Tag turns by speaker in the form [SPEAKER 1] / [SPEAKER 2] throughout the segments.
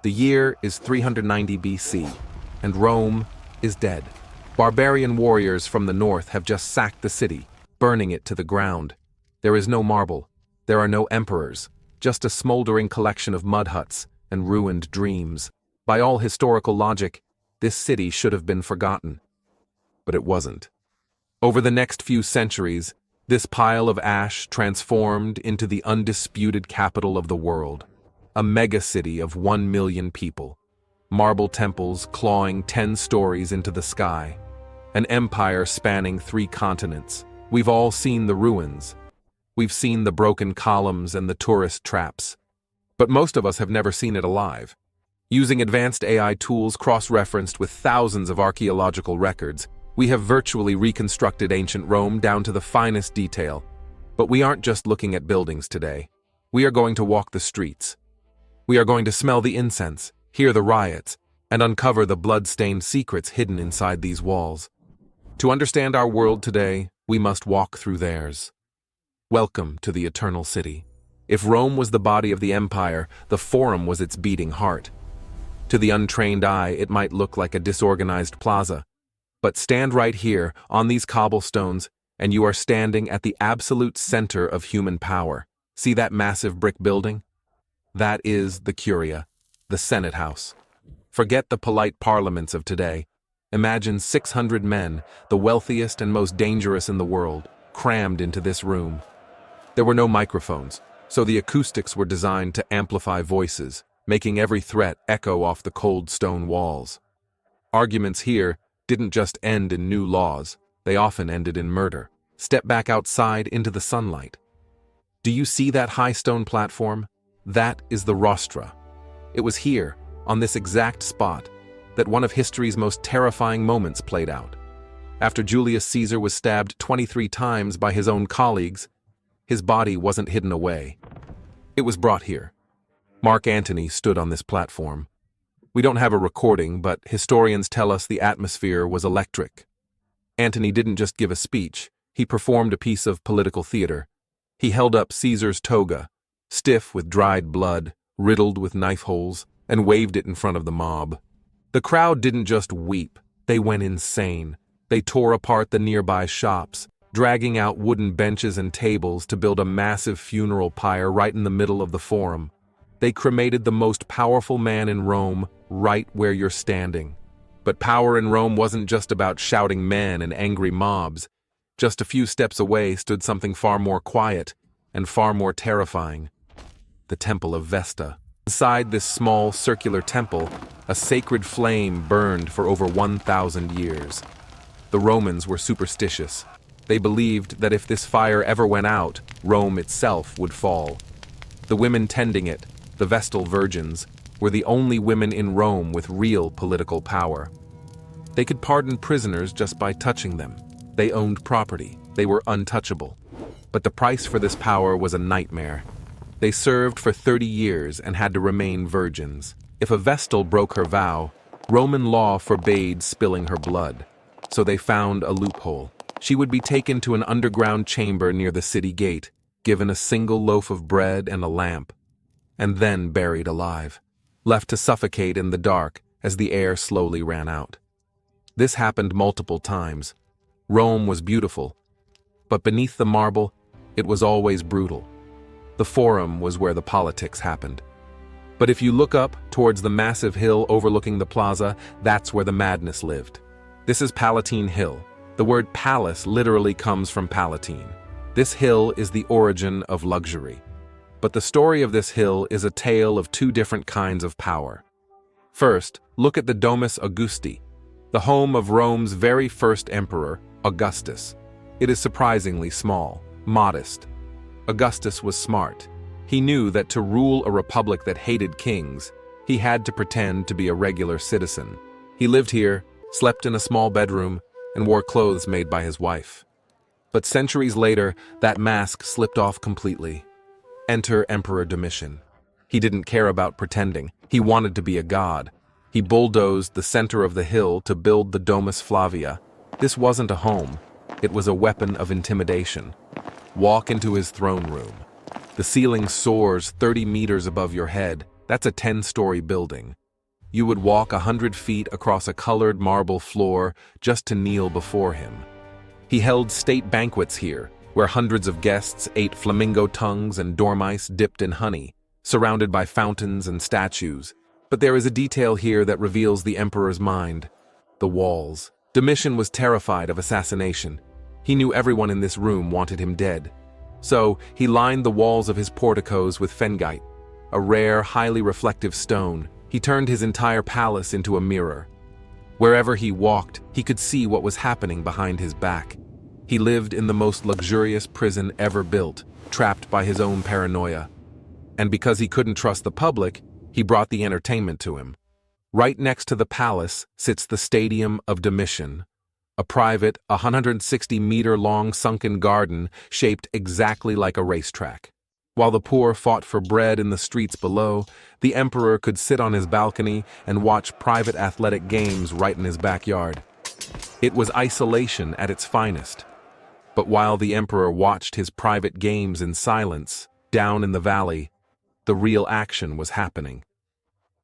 [SPEAKER 1] The year is 390 BC, and Rome is dead. Barbarian warriors from the north have just sacked the city, burning it to the ground. There is no marble. There are no emperors, just a smoldering collection of mud huts and ruined dreams. By all historical logic, this city should have been forgotten. But it wasn't. Over the next few centuries, this pile of ash transformed into the undisputed capital of the world, a megacity of 1 million people, marble temples clawing 10 stories into the sky, an empire spanning 3 continents. We've all seen the ruins. We've seen the broken columns and the tourist traps. But most of us have never seen it alive. Using advanced AI tools cross-referenced with thousands of archaeological records, we have virtually reconstructed ancient Rome down to the finest detail. But we aren't just looking at buildings today. We are going to walk the streets. We are going to smell the incense, hear the riots, and uncover the blood-stained secrets hidden inside these walls. To understand our world today, we must walk through theirs. Welcome to the Eternal City. If Rome was the body of the empire, the Forum was its beating heart. To the untrained eye, it might look like a disorganized plaza. But stand right here, on these cobblestones, and you are standing at the absolute center of human power. See that massive brick building? That is the Curia, the Senate House. Forget the polite parliaments of today. Imagine 600 men, the wealthiest and most dangerous in the world, crammed into this room. There were no microphones, so the acoustics were designed to amplify voices, making every threat echo off the cold stone walls. Arguments here didn't just end in new laws, they often ended in murder. Step back outside into the sunlight. Do you see that high stone platform? That is the rostra. It was here, on this exact spot, that one of history's most terrifying moments played out. After Julius Caesar was stabbed 23 times by his own colleagues, his body wasn't hidden away. It was brought here. Mark Antony stood on this platform. We don't have a recording, but historians tell us the atmosphere was electric. Antony didn't just give a speech, he performed a piece of political theater. He held up Caesar's toga, stiff with dried blood, riddled with knife holes, and waved it in front of the mob. The crowd didn't just weep, they went insane. They tore apart the nearby shops, dragging out wooden benches and tables to build a massive funeral pyre right in the middle of the Forum. They cremated the most powerful man in Rome right where you're standing. But power in Rome wasn't just about shouting men and angry mobs. Just a few steps away stood something far more quiet and far more terrifying. The Temple of Vesta. Inside this small circular temple, a sacred flame burned for over 1,000 years. The Romans were superstitious. They believed that if this fire ever went out, Rome itself would fall. The women tending it, the Vestal Virgins, were the only women in Rome with real political power. They could pardon prisoners just by touching them. They owned property. They were untouchable. But the price for this power was a nightmare. They served for 30 years and had to remain virgins. If a Vestal broke her vow, Roman law forbade spilling her blood. So they found a loophole. She would be taken to an underground chamber near the city gate, given a single loaf of bread and a lamp, and then buried alive, left to suffocate in the dark as the air slowly ran out. This happened multiple times. Rome was beautiful, but beneath the marble, it was always brutal. The Forum was where the politics happened. But if you look up towards the massive hill overlooking the plaza, that's where the madness lived. This is Palatine Hill. The word palace literally comes from Palatine. This hill is the origin of luxury. But the story of this hill is a tale of 2 different kinds of power. First, look at the Domus Augusti, the home of Rome's very first emperor, Augustus. It is surprisingly small, modest. Augustus was smart. He knew that to rule a republic that hated kings, he had to pretend to be a regular citizen. He lived here, slept in a small bedroom, and wore clothes made by his wife. But centuries later, that mask slipped off completely. Enter Emperor Domitian. He didn't care about pretending. He wanted to be a god. He bulldozed the center of the hill to build the Domus Flavia. This wasn't a home. It was a weapon of intimidation. Walk into his throne room. The ceiling soars 30 meters above your head. That's a 10-story building. You would walk 100 feet across a colored marble floor just to kneel before him. He held state banquets here, where hundreds of guests ate flamingo tongues and dormice dipped in honey, surrounded by fountains and statues. But there is a detail here that reveals the emperor's mind: the walls. Domitian was terrified of assassination. He knew everyone in this room wanted him dead. So he lined the walls of his porticos with phengite, a rare, highly reflective stone. He turned his entire palace into a mirror. Wherever he walked, he could see what was happening behind his back. He lived in the most luxurious prison ever built, trapped by his own paranoia. And because he couldn't trust the public, he brought the entertainment to him. Right next to the palace sits the Stadium of Domitian, a private, 160-meter-long sunken garden shaped exactly like a racetrack. While the poor fought for bread in the streets below, the emperor could sit on his balcony and watch private athletic games right in his backyard. It was isolation at its finest. But while the emperor watched his private games in silence, down in the valley, the real action was happening.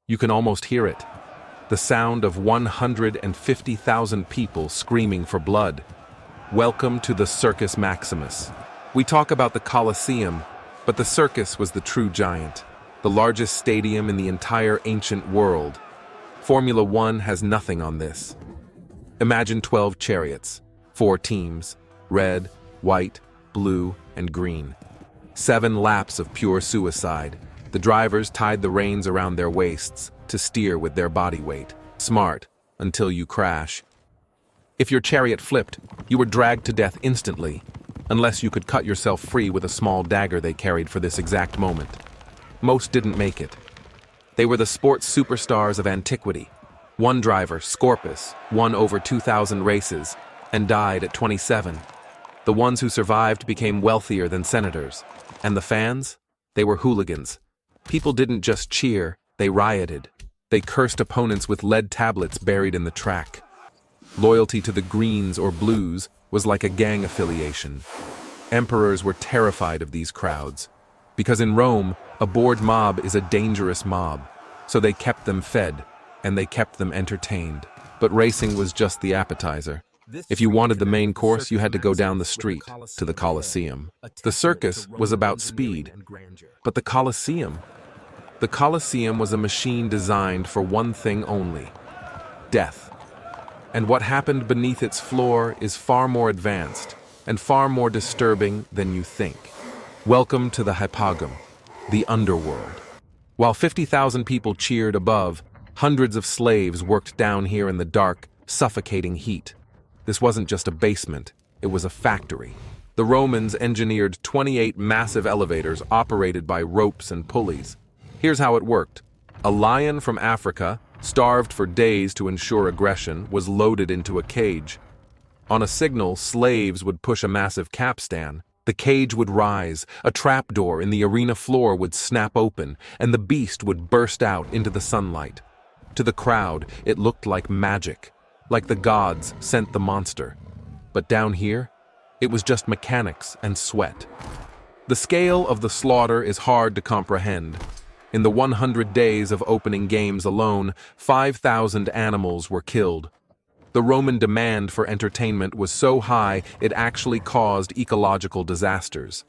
[SPEAKER 1] You can almost hear it. The sound of 150,000 people screaming for blood. Welcome to the Circus Maximus. We talk about the Colosseum, but the circus was the true giant, the largest stadium in the entire ancient world. Formula One has nothing on this. Imagine 12 chariots, 4 teams, red, white, blue, and green. 7 laps of pure suicide. The drivers tied the reins around their waists to steer with their body weight. Smart, until you crash. If your chariot flipped, you were dragged to death instantly, unless you could cut yourself free with a small dagger they carried for this exact moment. Most didn't make it. They were the sports superstars of antiquity. One driver, Scorpus, won over 2,000 races and died at 27. The ones who survived became wealthier than senators. And the fans? They were hooligans. People didn't just cheer, they rioted. They cursed opponents with lead tablets buried in the track. Loyalty to the Greens or Blues was like a gang affiliation. Emperors were terrified of these crowds. Because in Rome, a bored mob is a dangerous mob. So they kept them fed, and they kept them entertained. But racing was just the appetizer. If you wanted the main course, you had to go down the street to the Colosseum. The circus was about speed. But the Colosseum was a machine designed for one thing only: death. And what happened beneath its floor is far more advanced and far more disturbing than you think. Welcome to the Hypogum, the underworld. While 50,000 people cheered above, hundreds of slaves worked down here in the dark, suffocating heat. This wasn't just a basement, it was a factory. The Romans engineered 28 massive elevators operated by ropes and pulleys. Here's how it worked. A lion from Africa, starved for days to ensure aggression, was loaded into a cage. On a signal, slaves would push a massive capstan. The cage would rise, a trapdoor in the arena floor would snap open, and the beast would burst out into the sunlight. To the crowd, it looked like magic, like the gods sent the monster. But down here, it was just mechanics and sweat. The scale of the slaughter is hard to comprehend. In the 100 days of opening games alone, 5,000 animals were killed. The Roman demand for entertainment was so high it actually caused ecological disasters.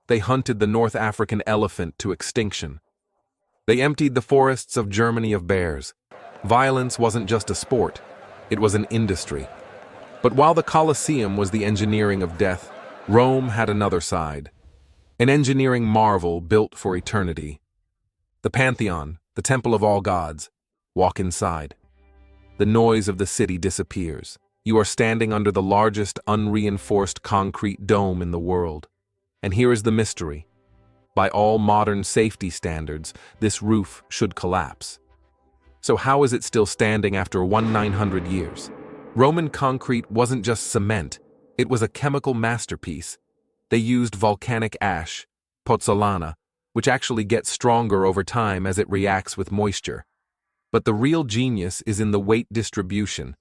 [SPEAKER 1] They hunted the North African elephant to extinction. They emptied the forests of Germany of bears. Violence wasn't just a sport, it was an industry. But while the Colosseum was the engineering of death, Rome had another side. An engineering marvel built for eternity. The Pantheon, the temple of all gods. Walk inside. The noise of the city disappears. You are standing under the largest unreinforced concrete dome in the world. And here is the mystery. By all modern safety standards, this roof should collapse. So how is it still standing after 1,900 years? Roman concrete wasn't just cement, it was a chemical masterpiece. They used volcanic ash, pozzolana, which actually gets stronger over time as it reacts with moisture. But the real genius is in the weight distribution.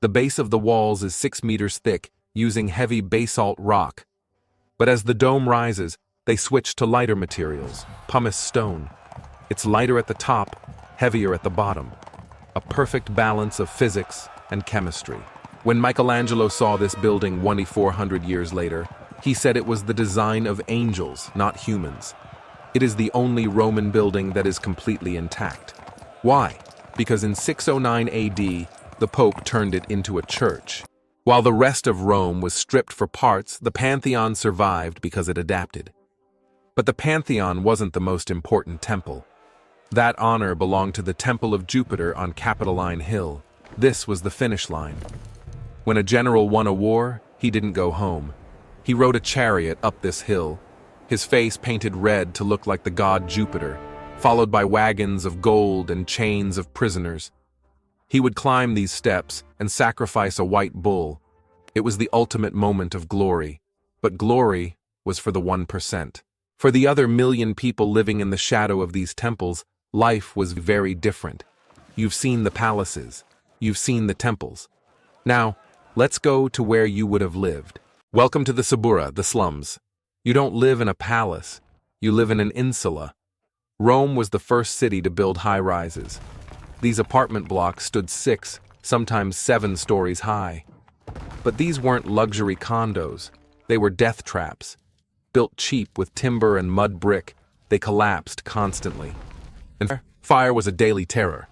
[SPEAKER 1] The base of the walls is 6 meters thick, using heavy basalt rock. But as the dome rises, they switch to lighter materials, pumice stone. It's lighter at the top, heavier at the bottom. A perfect balance of physics and chemistry. When Michelangelo saw this building 2,400 years later, he said it was the design of angels, not humans. It is the only Roman building that is completely intact. Why? Because in 609 AD, the Pope turned it into a church. While the rest of Rome was stripped for parts, the Pantheon survived because it adapted. But the Pantheon wasn't the most important temple. That honor belonged to the Temple of Jupiter on Capitoline Hill. This was the finish line. When a general won a war, he didn't go home. He rode a chariot up this hill, his face painted red to look like the god Jupiter, followed by wagons of gold and chains of prisoners. He would climb these steps and sacrifice a white bull. It was the ultimate moment of glory, but glory was for the 1%. For the other million people living in the shadow of these temples, life was very different. You've seen the palaces. You've seen the temples. Now, let's go to where you would have lived. Welcome to the Suburra, the slums. You don't live in a palace. You live in an insula. Rome was the first city to build high-rises. These apartment blocks stood 6, sometimes 7 stories high. But these weren't luxury condos. They were death traps. Built cheap with timber and mud brick, they collapsed constantly. And fire was a daily terror.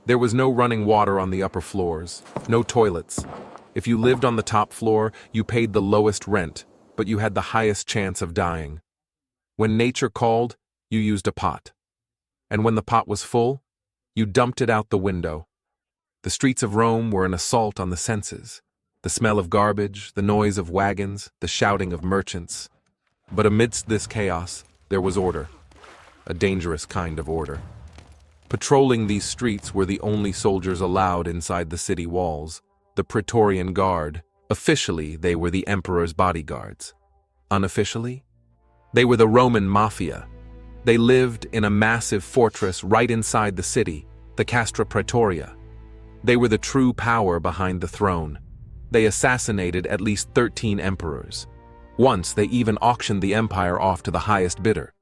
[SPEAKER 1] There was no running water on the upper floors, no toilets. If you lived on the top floor, you paid the lowest rent, but you had the highest chance of dying. When nature called, you used a pot. And when the pot was full, you dumped it out the window. The streets of Rome were an assault on the senses. The smell of garbage, the noise of wagons, the shouting of merchants. But amidst this chaos, there was order. A dangerous kind of order. Patrolling these streets were the only soldiers allowed inside the city walls. The Praetorian Guard. Officially, they were the emperor's bodyguards. Unofficially, they were the Roman mafia. They lived in a massive fortress right inside the city, the Castra Praetoria. They were the true power behind the throne. They assassinated at least 13 emperors. Once, they even auctioned the empire off to the highest bidder.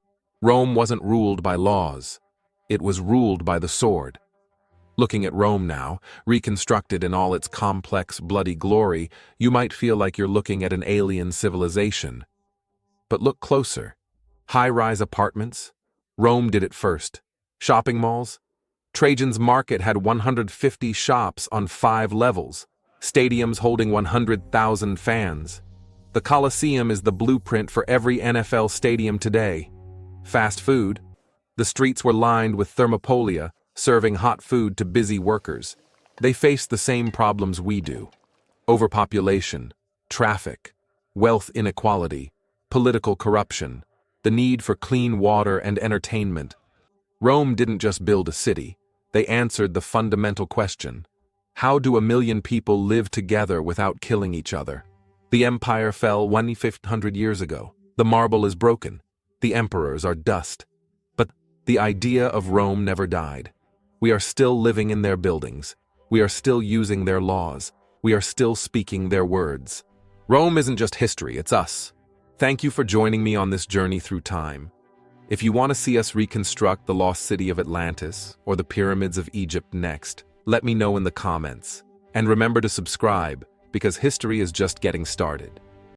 [SPEAKER 1] Rome wasn't ruled by laws. It was ruled by the sword. Looking at Rome now, reconstructed in all its complex, bloody glory, you might feel like you're looking at an alien civilization. But look closer. High-rise apartments? Rome did it first. Shopping malls? Trajan's Market had 150 shops on 5 levels. Stadiums holding 100,000 fans. The Colosseum is the blueprint for every NFL stadium today. Fast food. The streets were lined with thermopolia, serving hot food to busy workers. They faced the same problems we do. Overpopulation, traffic, wealth inequality, political corruption, the need for clean water and entertainment. Rome didn't just build a city. They answered the fundamental question: how do 1 million people live together without killing each other? The empire fell 1,500 years ago. The marble is broken. The emperors are dust. But the idea of Rome never died. We are still living in their buildings. We are still using their laws. We are still speaking their words. Rome isn't just history, it's us. Thank you for joining me on this journey through time. If you want to see us reconstruct the lost city of Atlantis or the pyramids of Egypt next, let me know in the comments. And remember to subscribe, because history is just getting started.